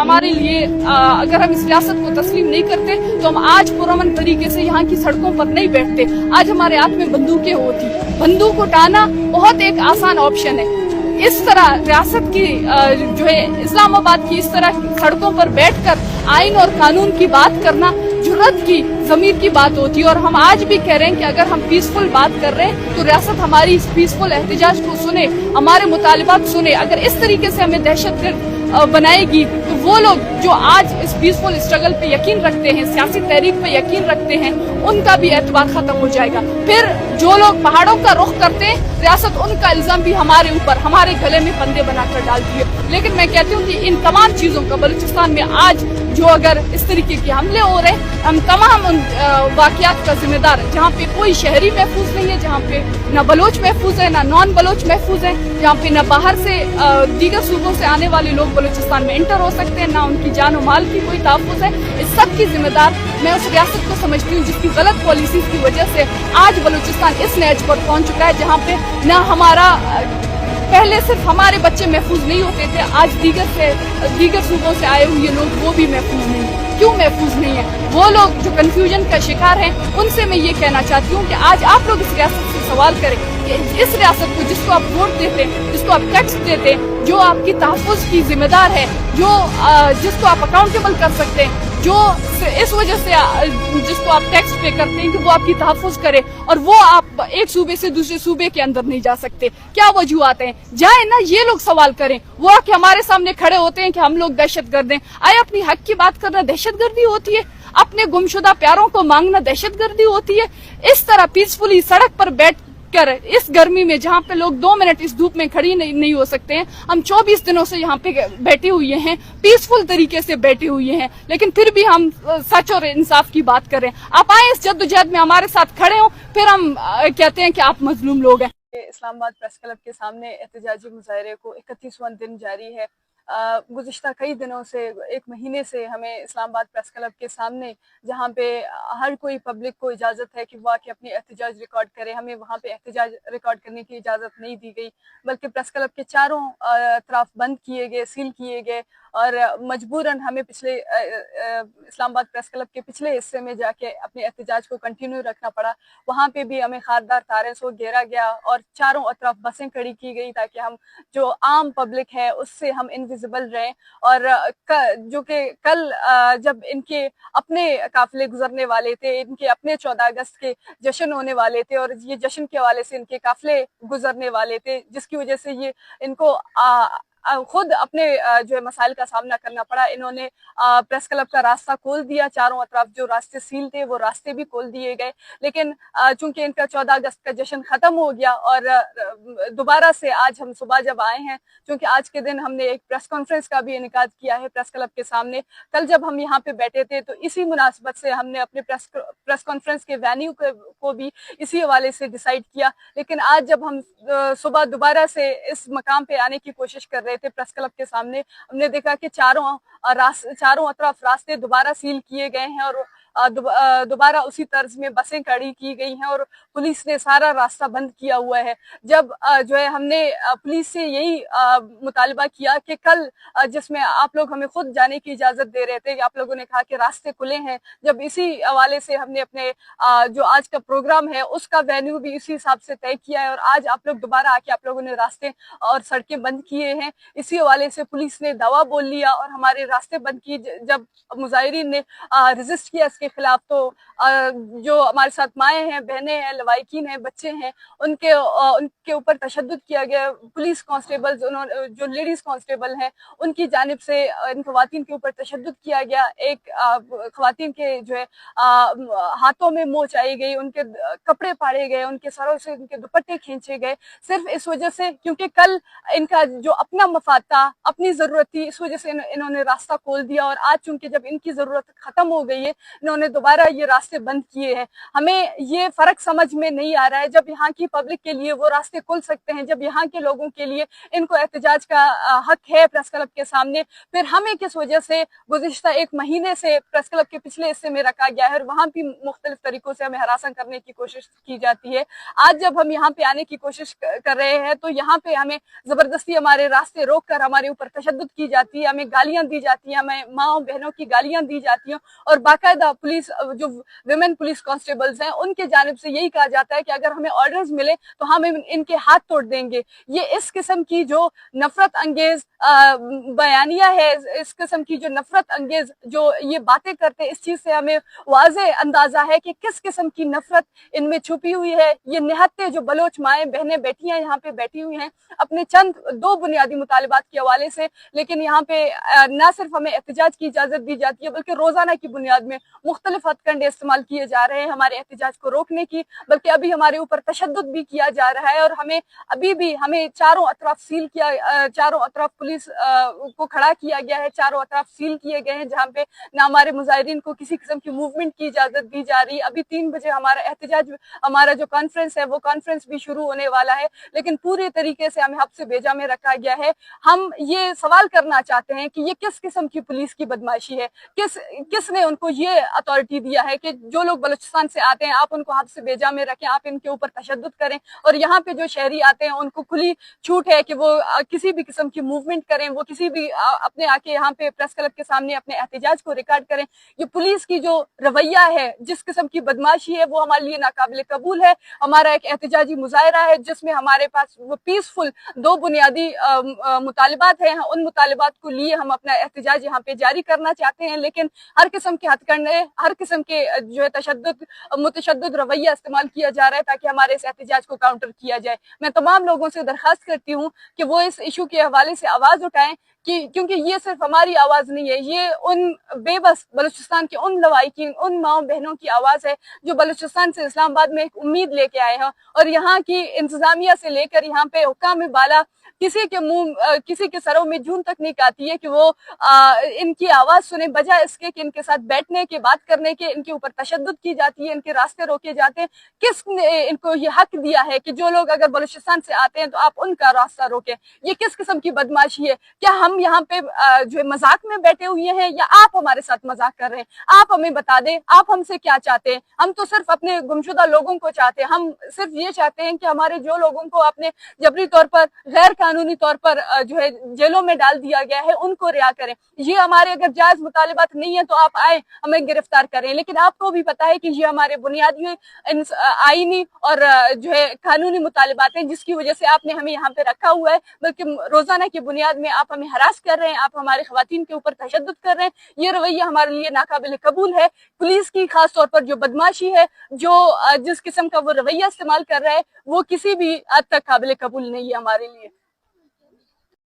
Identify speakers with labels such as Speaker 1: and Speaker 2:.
Speaker 1: हमारे लिए अगर हम इस रियासत को तस्लीम नहीं करते तो हम आज पुरअमन तरीके से यहाँ की सड़कों पर नहीं बैठते। आज हमारे हाथ में बंदूकें होती। बंदूक उठाना बहुत एक आसान ऑप्शन है। इस तरह रियासत की जो है इस्लामाबाद की इस तरह सड़कों पर बैठकर आइन और कानून की बात करना जुर्रत की, ज़मीर की बात होती है। और हम आज भी कह रहे हैं कि अगर हम पीसफुल बात कर रहे हैं तो रियासत हमारी इस पीसफुल एहतजाज को सुने, हमारे मुतालिबात सुने। अगर इस तरीके से हमें दहशतगर्द बनाएगी तो वो लोग जो आज इस पीसफुल स्ट्रगल पे यकीन रखते हैं, सियासी तहरीक पे यकीन रखते हैं, उनका भी एतबार खत्म हो जाएगा। फिर जो लोग पहाड़ों का रुख करते हैं, रियासत उनका इल्जाम भी हमारे ऊपर, हमारे गले में फंदे बनाकर डालती है। लेकिन मैं कहती हूँ कि इन तमाम चीजों का बलूचिस्तान में आज जो अगर इस तरीके के हमले हो रहे हैं, हम तमाम उन वाकयात का जिम्मेदार है जहाँ पे कोई शहरी महफूज नहीं है, जहाँ पे न बलोच महफूज है, न नॉन बलोच महफूज है, जहाँ पे न बाहर से दीगर सूबों से आने वाले लोग बलूचिस्तान में इंटर हो सकते हैं, ना उनकी जान और माल की कोई तहफ़्फ़ुज़ है। इस सब की जिम्मेदार मैं उस रियासत को समझती हूँ जिसकी गलत पॉलिसीज की वजह से आज बलूचिस्तान इस नहज पर पहुँच चुका है जहाँ पे न हमारा पहले सिर्फ हमारे बच्चे महफूज नहीं होते थे, आज दीगर सूबों से आए हुए लोग वो भी महफूज नहीं है। क्यों महफूज नहीं है? वो लोग जो कंफ्यूजन का शिकार हैं, उनसे मैं ये कहना चाहती हूँ कि आज आप लोग इस रियासत से सवाल करें कि इस रियासत को जिसको आप वोट देते हैं, जिसको आप टैक्स देते हैं, जो आपकी तहफ़्फ़ुज़ की जिम्मेदार है, जो जिसको आप अकाउंटेबल कर सकते हैं, जो इस वजह से जिसको आप टैक्स पे करते हैं कि वो आपकी तहफ़्फ़ुज़ करे, और वो आप एक सूबे से दूसरे सूबे के अंदर नहीं जा सकते। क्या वजूहात हैं? जाए ना, ये लोग सवाल करें। वो आके हमारे सामने खड़े होते हैं कि हम लोग दहशतगर्द हैं। आए अपनी हक की बात करना दहशतगर्दी होती है? अपने गुमशुदा प्यारों को मांगना दहशतगर्दी होती है? इस तरह पीसफुली सड़क पर बैठ कर इस गर्मी में जहाँ पे लोग 2 मिनट इस धूप में खड़ी नहीं हो सकते हैं, हम 24 दिनों से यहाँ पे बैठे हुए हैं, पीसफुल तरीके से बैठे हुए हैं, लेकिन फिर भी हम सच और इंसाफ की बात करें। आप आए इस जद्दोजहद में हमारे साथ खड़े हो, फिर हम कहते हैं कि आप मजलूम लोग हैं। इस्लामाबाद प्रेस क्लब के सामने एहतजाजी मुजाहरे को 31वां दिन जारी है। गुज़िश्ता कई दिनों से, 1 महीने से हमें इस्लामाबाद प्रेस क्लब के सामने, जहाँ पे हर कोई पब्लिक को इजाज़त है कि वो आके अपनी एहतजाज रिकॉर्ड करे, हमें वहाँ पे एहतजाज रिकॉर्ड करने की इजाज़त नहीं दी गई, बल्कि प्रेस क्लब के चारों तरफ बंद किए गए, सील किए गए, और मजबूरन हमें पिछले इस्लामाबाद प्रेस क्लब के पिछले हिस्से में जाके अपने एहतजाज को कंटिन्यू रखना पड़ा। वहाँ पे भी हमें खारदार तारे से घेरा गया और चारों तरफ बसें खड़ी की गई ताकि हम जो आम पब्लिक है उससे हम इनविजिबल रहें। और जो कि कल जब इनके अपने काफिले गुजरने वाले थे, इनके अपने 14 अगस्त के जश्न होने वाले थे और ये जश्न के हवाले से इनके काफिले गुजरने वाले थे, जिसकी वजह से ये इनको खुद अपने जो है मसाइल का सामना करना पड़ा। इन्होंने प्रेस क्लब का रास्ता खोल दिया, चारों तरफ जो रास्ते सील थे वो रास्ते भी खोल दिए गए, लेकिन चूंकि इनका 14 अगस्त का जश्न खत्म हो गया और दोबारा से आज हम सुबह जब आए हैं, चूंकि आज के दिन हमने एक प्रेस कॉन्फ्रेंस का भी इनेकाद किया है प्रेस क्लब के सामने। कल जब हम यहाँ पे बैठे थे तो इसी मुनासबत से हमने अपने प्रेस कॉन्फ्रेंस के वेन्यू को भी इसी हवाले से डिसाइड किया, लेकिन आज जब हम सुबह दोबारा से इस मकाम पे आने की कोशिश कर रहे थे प्रेस क्लब के सामने, हमने देखा कि चारों तरफ रास्ते दोबारा सील किए गए हैं और दोबारा उसी तर्ज में बसें खड़ी की गई हैं और पुलिस ने सारा रास्ता बंद किया हुआ है। जब जो है हमने पुलिस से यही मुतालबा किया कि कल जिसमें आप लोग हमें खुद जाने की इजाजत दे रहे थे, आप लोगों ने कहा कि रास्ते खुले हैं, जब इसी हवाले से हमने अपने जो आज का प्रोग्राम है उसका वेन्यू भी इसी हिसाब से तय किया है और आज आप लोग दोबारा आके आप लोगों ने रास्ते और सड़कें बंद किए हैं। इसी हवाले से पुलिस ने दावा बोल लिया और हमारे रास्ते बंद किए। जब मुजाहिरीन ने रेजिस्ट किया इसके खिलाफ तो जो हमारे साथ माएँ हैं, बहनें हैं, लवाइकीन हैं, बच्चे हैं, उनके ऊपर तशद्दुद किया गया। पुलिस कांस्टेबल जो लेडीज कांस्टेबल हैं उनकी जानिब से इन खवातीन के ऊपर तशद्दुद किया गया। एक खवातीन के जो है हाथों में मोच आई गई, उनके कपड़े फाड़े गए, उनके सरों से उनके दुपट्टे खींचे गए, सिर्फ इस वजह से क्योंकि कल इनका जो अपना मफाद था, अपनी जरूरत थी, इस वजह से इन्होंने रास्ता खोल दिया। और आज चूंकि जब इनकी जरूरत खत्म हो गई है,
Speaker 2: انہوں نے دوبارہ یہ راستے بند کیے ہیں. ہمیں یہ فرق سمجھ میں نہیں آ رہا ہے. جب یہاں کی پبلک کے لیے وہ راستے کھل سکتے ہیں, جب یہاں کے لوگوں کے لیے ان کو احتجاج کا حق ہے پریس کلب کے سامنے, پھر ہمیں کس وجہ سے گزشتہ ایک مہینے سے پریس کلب کے پچھلے حصے میں رکھا گیا ہے اور وہاں بھی مختلف طریقوں سے ہمیں ہراساں کرنے کی کوشش کی جاتی ہے. آج جب ہم یہاں پہ آنے کی کوشش کر رہے ہیں تو یہاں پہ ہمیں زبردستی ہمارے راستے روک کر ہمارے اوپر تشدد کی جاتی ہے, ہمیں گالیاں دی جاتی ہیں, ہمیں ماؤں بہنوں کی گالیاں دی جاتی ہیں, اور باقاعدہ پولیس جو ویمن پولیس کانسٹیبلز ہیں ان کے جانب سے یہی کہا جاتا ہے کہ اگر ہمیں آرڈرز ملے تو ہم ان کے ہاتھ توڑ دیں گے. یہ اس قسم کی جو نفرت انگیز بیانیہ ہے, اس قسم کی جو نفرت انگیز جو یہ باتیں کرتے ہیں, اس چیز سے ہمیں واضح اندازہ ہے کہ کس قسم کی نفرت ان میں چھپی ہوئی ہے. یہ نہتے جو بلوچ مائیں بہنیں بیٹھی ہیں یہاں پہ بیٹھی ہوئی ہیں اپنے چند دو بنیادی مطالبات کے حوالے سے, لیکن یہاں پہ نہ صرف ہمیں احتجاج کی اجازت دی جاتی ہے بلکہ روزانہ کی بنیاد میں مختلف ہتھ کنڈے استعمال کیے جا رہے ہیں ہمارے احتجاج کو روکنے کی, بلکہ ابھی ہمارے اوپر تشدد بھی کیا جا رہا ہے. اور ابھی بھی ہمیں چاروں اطراف سیل کیا, چاروں اطراف پولیس کو کھڑا کیا گیا ہے, چاروں اطراف سیل کیے گئے ہیں جہاں پہ نہ ہمارے مظاہرین کو کسی قسم کی موومنٹ کی اجازت دی جا رہی ہے. ابھی 3 بجے ہمارا احتجاج, ہمارا جو کانفرنس ہے وہ کانفرنس بھی شروع ہونے والا ہے, لیکن پوری طریقے سے ہمیں حبس بھیجا میں رکھا گیا ہے. ہم یہ سوال کرنا چاہتے ہیں کہ یہ کس قسم کی پولیس کی بدماشی ہے, کس نے ان کو یہ اتھارٹی دیا ہے کہ جو لوگ بلوچستان سے آتے ہیں آپ ان کو حبس بھیجا میں رکھیں, آپ ان کے اوپر تشدد کریں, اور یہاں پہ جو شہری آتے ہیں ان کو کھلی چھوٹ ہے کہ وہ کسی بھی قسم کی موومنٹ کریں, وہ کسی بھی اپنے آ کے یہاں پہ پریس کلب کے سامنے اپنے احتجاج کو ریکارڈ کریں. یہ پولیس کی جو رویہ ہے, جس قسم کی بدماشی ہے, وہ ہمارے لیے ناقابل قبول ہے. ہمارا ایک احتجاجی مظاہرہ ہے جس میں ہمارے پاس وہ پیسفل 2 بنیادی مطالبات ہیں, ان مطالبات کو لیے ہم اپنا احتجاج یہاں پہ جاری کرنا چاہتے ہیں, لیکن ہر قسم کے ہتھ کنڈے, ہر قسم کے جو ہے متشدد رویہ استعمال کیا جا رہا ہے تاکہ ہمارے اس احتجاج کو کاؤنٹر کیا جائے. میں تمام لوگوں سے درخواست کرتی ہوں کہ وہ اس ایشو کے حوالے سے آواز اٹھائیں, کیونکہ یہ صرف ہماری آواز نہیں ہے, یہ ان بے بس بلوچستان کے ان لوائقین, ان ماؤں بہنوں کی آواز ہے جو بلوچستان سے اسلام آباد میں ایک امید لے کے آئے ہیں, اور یہاں کی انتظامیہ سے لے کر یہاں پہ حکام بالا کسی کے سروں میں جون تک نہیں آتی ہے کہ وہ ان کی آواز سنیں, بجائے اس کے کہ ان کے ساتھ بیٹھنے کے, بات کرنے کے, ان کے اوپر تشدد کی جاتی ہے, ان کے راستے روکے جاتے ہیں. کس نے ان کو یہ حق دیا ہے کہ جو لوگ اگر بلوچستان سے آتے ہیں تو آپ ان کا راستہ روکیں؟ یہ کس قسم کی بدماشی ہے؟ کیا ہم یہاں پہ جو ہے مذاق میں بیٹھے ہوئے ہیں, یا آپ ہمارے ساتھ مذاق کر رہے ہیں؟ آپ ہمیں بتا دیں آپ ہم سے کیا چاہتے ہیں. ہم تو صرف اپنے گمشدہ لوگوں کو چاہتے ہیں, ہم صرف یہ چاہتے ہیں کہ ہمارے جو لوگوں کو آپ نے جبری طور پر, غیر قانونی طور پر جو ہے جیلوں میں ڈال دیا گیا ہے ان کو رہا کریں. یہ ہمارے اگر جائز مطالبات نہیں ہے تو آپ آئیں ہمیں گرفتار کریں, لیکن آپ کو بھی پتا ہے کہ یہ ہمارے بنیادی آئینی اور جو ہے قانونی مطالبات ہیں جس کی وجہ سے آپ نے ہمیں یہاں پہ رکھا ہوا ہے, بلکہ روزانہ کی بنیاد میں آپ ہمیں ہراس کر رہے ہیں, آپ ہمارے خواتین کے اوپر تشدد کر رہے ہیں. یہ رویہ ہمارے لیے ناقابل قبول ہے. پولیس کی خاص طور پر جو بدماشی ہے, جس قسم کا وہ رویہ استعمال کر رہا ہے, وہ کسی بھی حد تک قابل قبول نہیں ہے ہمارے لیے.